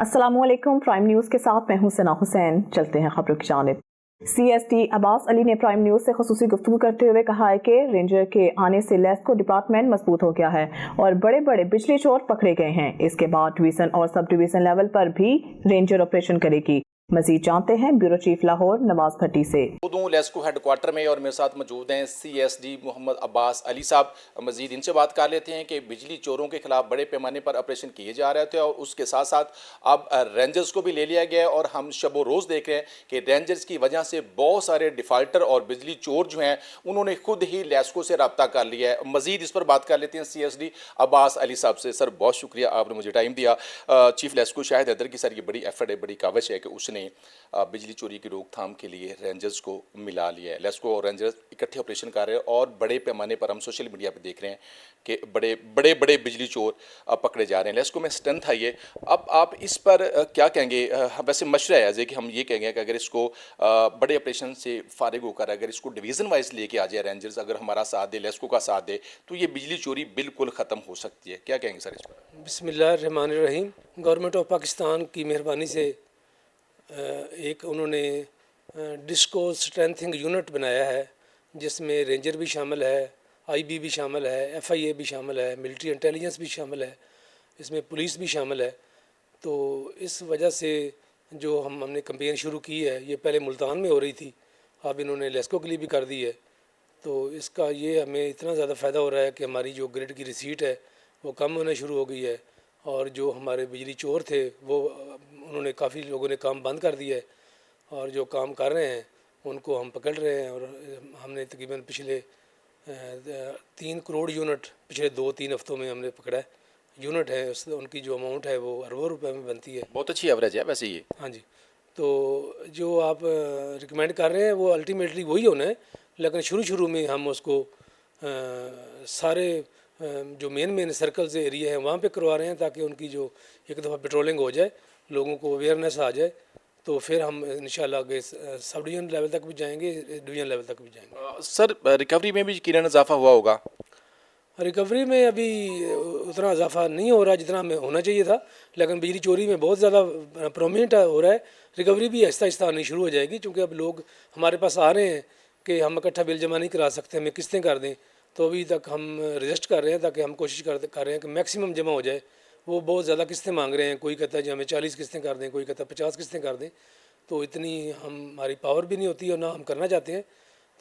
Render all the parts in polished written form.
अस्सलामुअलैकुम। Prime news के साथ मैं हूं सना हुसैन। चलते हैं खबरों की जानिब। CSD अब्बास अली ने प्राइम न्यूज़ से खुसूसी गुफ्तगू करते हुए कहा है कि रेंजर के आने से लेस्को डिपार्टमेंट मजबूत हो गया है और बड़े बड़े बिजली चोर पकड़े गए हैं। इसके बाद डिवीजन और सब डिवीजन लेवल पर भी रेंजर ऑपरेशन करेगी। मजीद जानते हैं ब्यूरो चीफ लाहौर नवाज भट्टी से। लेस्को हेडक्वार्टर में और मेरे साथ मौजूद हैं CSD मोहम्मद अब्बास अली साहब। मजीद इनसे बात कर लेते हैं कि बिजली चोरों के खिलाफ बड़े पैमाने पर ऑपरेशन किए जा रहे थे और उसके साथ साथ अब रेंजर्स को भी ले लिया गया है और हम शबो रोज़ देख रहे हैं कि रेंजर्स की वजह से बहुत सारे डिफ़ाल्टर और बिजली चोर जो हैं उन्होंने खुद ही लेस्को से रब्ता कर लिया है। मजीद इस पर बात कर लेते हैं CSD अब्बास अली साहब से। सर बहुत शुक्रिया, आपने मुझे टाइम दिया। चीफ लेस्को शाहिद हैदर की सर ये बड़ी एफर्ट है, बड़ी काविश है कि उसने बिजली चोरी की रोकथाम के लिए रेंजर्स को मिला लिया है। लेस्को और रेंजर्स इकट्ठे ऑपरेशन कर रहे हैं और बड़े पैमाने पर हम सोशल मीडिया पे देख रहे हैं कि बड़े बिजली चोर पकड़े जा रहे हैं। लेस्को में स्ट्रेंथ आई है। अब आप इस पर क्या कहेंगे? वैसे मशवरा है कि हम ये कहेंगे कि अगर इसको बड़े ऑपरेशन से फारिग होकर अगर इसको डिवीज़न वाइज लेके आ जाए रेंजर्स, अगर हमारा साथ दे, लेस्को का साथ दे, तो ये बिजली चोरी बिल्कुल ख़त्म हो सकती है। क्या कहेंगे सर इस पर? बिस्मिल्लाहिर्रहमानिर्रहीम। गवर्नमेंट ऑफ पाकिस्तान की मेहरबानी से एक उन्होंने डिस्को स्ट्रेंथिंग यूनिट बनाया है जिसमें रेंजर भी शामिल है, IB भी शामिल है, FIA भी शामिल है, मिलिट्री इंटेलिजेंस भी शामिल है, इसमें पुलिस भी शामिल है। तो इस वजह से जो हमने कैंपेन शुरू की है, ये पहले मुल्तान में हो रही थी, अब इन्होंने लेस्को के लिए भी कर दी है। तो इसका ये हमें इतना ज़्यादा फ़ायदा हो रहा है कि हमारी जो ग्रिड की रिसीट है वो कम होने शुरू हो गई है और जो हमारे बिजली चोर थे वो उन्होंने काफ़ी लोगों ने काम बंद कर दिया है और जो काम कर रहे हैं उनको हम पकड़ रहे हैं। और हमने तकरीबन पिछले 3 करोड़ यूनिट पिछले 2-3 हफ्तों में हमने पकड़ा है। यूनिट है उनकी जो अमाउंट है वो अरबों रुपए में बनती है। बहुत अच्छी एवरेज है वैसे ये। हाँ जी। तो जो आप रिकमेंड कर रहे हैं वो अल्टीमेटली वही होना है, लेकिन शुरू में हम उसको सारे जो मेन सर्कल्स एरिया हैं वहाँ पे करवा रहे हैं ताकि उनकी जो एक दफ़ा पेट्रोलिंग हो जाए, लोगों को अवेयरनेस आ जाए, तो फिर हम इंशाल्लाह आगे सब डिवीज़न लेवल तक भी जाएंगे, डिवीज़न लेवल तक भी जाएंगे। सर रिकवरी में भी यकीनन इजाफा हुआ होगा? रिकवरी में अभी उतना इजाफा नहीं हो रहा जितना हमें होना चाहिए था, लेकिन बिजली चोरी में बहुत ज़्यादा प्रोमिनेंट हो रहा है। रिकवरी भी आहिस्ता आहिस्ता आनी शुरू हो जाएगी क्योंकि अब लोग हमारे पास आ रहे हैं कि हम इकट्ठा बिल जमा नहीं करा सकते, हमें किस्तें कर दें। तो अभी तक हम रजिस्ट कर रहे हैं ताकि हम कोशिश कर रहे हैं कि मैक्सिमम जमा हो जाए। वो बहुत ज़्यादा किस्तें मांग रहे हैं, कोई कहता है जी हमें 40 किस्तें कर दें, कोई कहता है 50 किस्तें कर दें। तो इतनी हमारी पावर भी नहीं होती और ना हम करना चाहते हैं।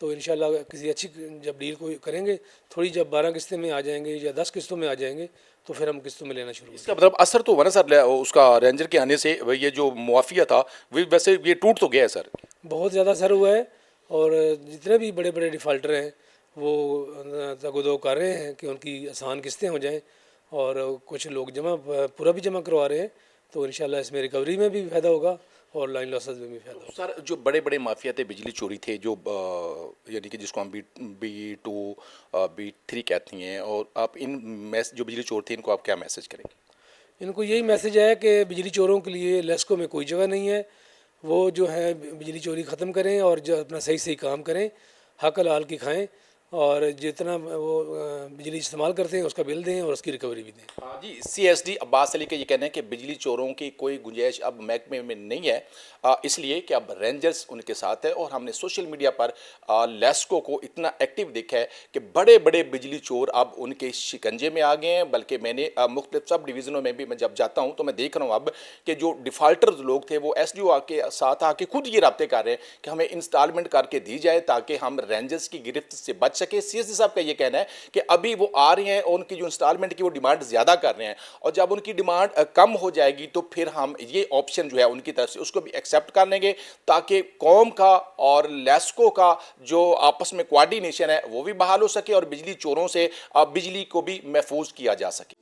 तो इंशाल्लाह किसी अच्छी जब डील को करेंगे, थोड़ी जब 12 किस्तें में आ जाएंगे या 10 किस्तों में आ जाएंगे तो फिर हम किस्तों में लेना शुरू। इसका मतलब असर तो हुआ ना सर उसका, रेंजर के आने से ये जो मुआफिया था वैसे ये टूट तो गया है सर? बहुत ज़्यादा असर हुआ है और जितने भी बड़े बड़े डिफ़ाल्टर हैं वो तगोदो कर रहे हैं कि उनकी आसान किस्तें हो जाएं और कुछ लोग पूरा भी जमा करवा रहे हैं। तो इंशाल्लाह इसमें रिकवरी में भी फ़ायदा होगा और लाइन लॉसेस में भी फ़ायदा होगा। सर जो बड़े माफिया थे, बिजली चोरी थे, जो यानी कि जिसको हम B2 B3 कहती हैं, और आप जो बिजली चोर थे इनको आप क्या मैसेज करेंगे? इनको यही मैसेज है कि बिजली चोरों के लिए लेस्को में कोई जगह नहीं है। वो जो है बिजली चोरी ख़त्म करें और जो अपना सही काम करें, हक हलाल की खाएं और जितना वो बिजली इस्तेमाल करते हैं उसका बिल दें और उसकी रिकवरी भी दें। हाँ जी, CSD अब्बास अली का ये कहना है कि बिजली चोरों की कोई गुंजाइश अब महकमे में नहीं है, इसलिए कि अब रेंजर्स उनके साथ है। और हमने सोशल मीडिया पर लेस्को को इतना एक्टिव देखा है कि बड़े बिजली चोर अब उनके शिकंजे में आ गए हैं। बल्कि मैंने मुख्तलिफ सब डिवीज़नों में भी मैं जब जाता हूँ तो मैं देख रहा हूँ अब कि जो डिफ़ाल्टर लोग थे वो SDO के साथ आके खुद ये रब्ते कर रहे हैं कि हमें इंस्टॉलमेंट करके दी जाए ताकि हम रेंजर्स की गिरफ्त से बच सके। CSD साहब का ये कहना है कि अभी वो आ रहे हैं और उनकी जो इंस्टॉलमेंट की वो डिमांड ज़्यादा कर रहे हैं और जब उनकी डिमांड कम हो जाएगी तो फिर हम ये ऑप्शन जो है उनकी तरफ से उसको भी एक्सेप्ट कर लेंगे ताकि कौम का और लेस्को का जो आपस में कोऑर्डिनेशन है वो भी बहाल हो सके और बिजली चोरों से बिजली को भी महफूज किया जा सके।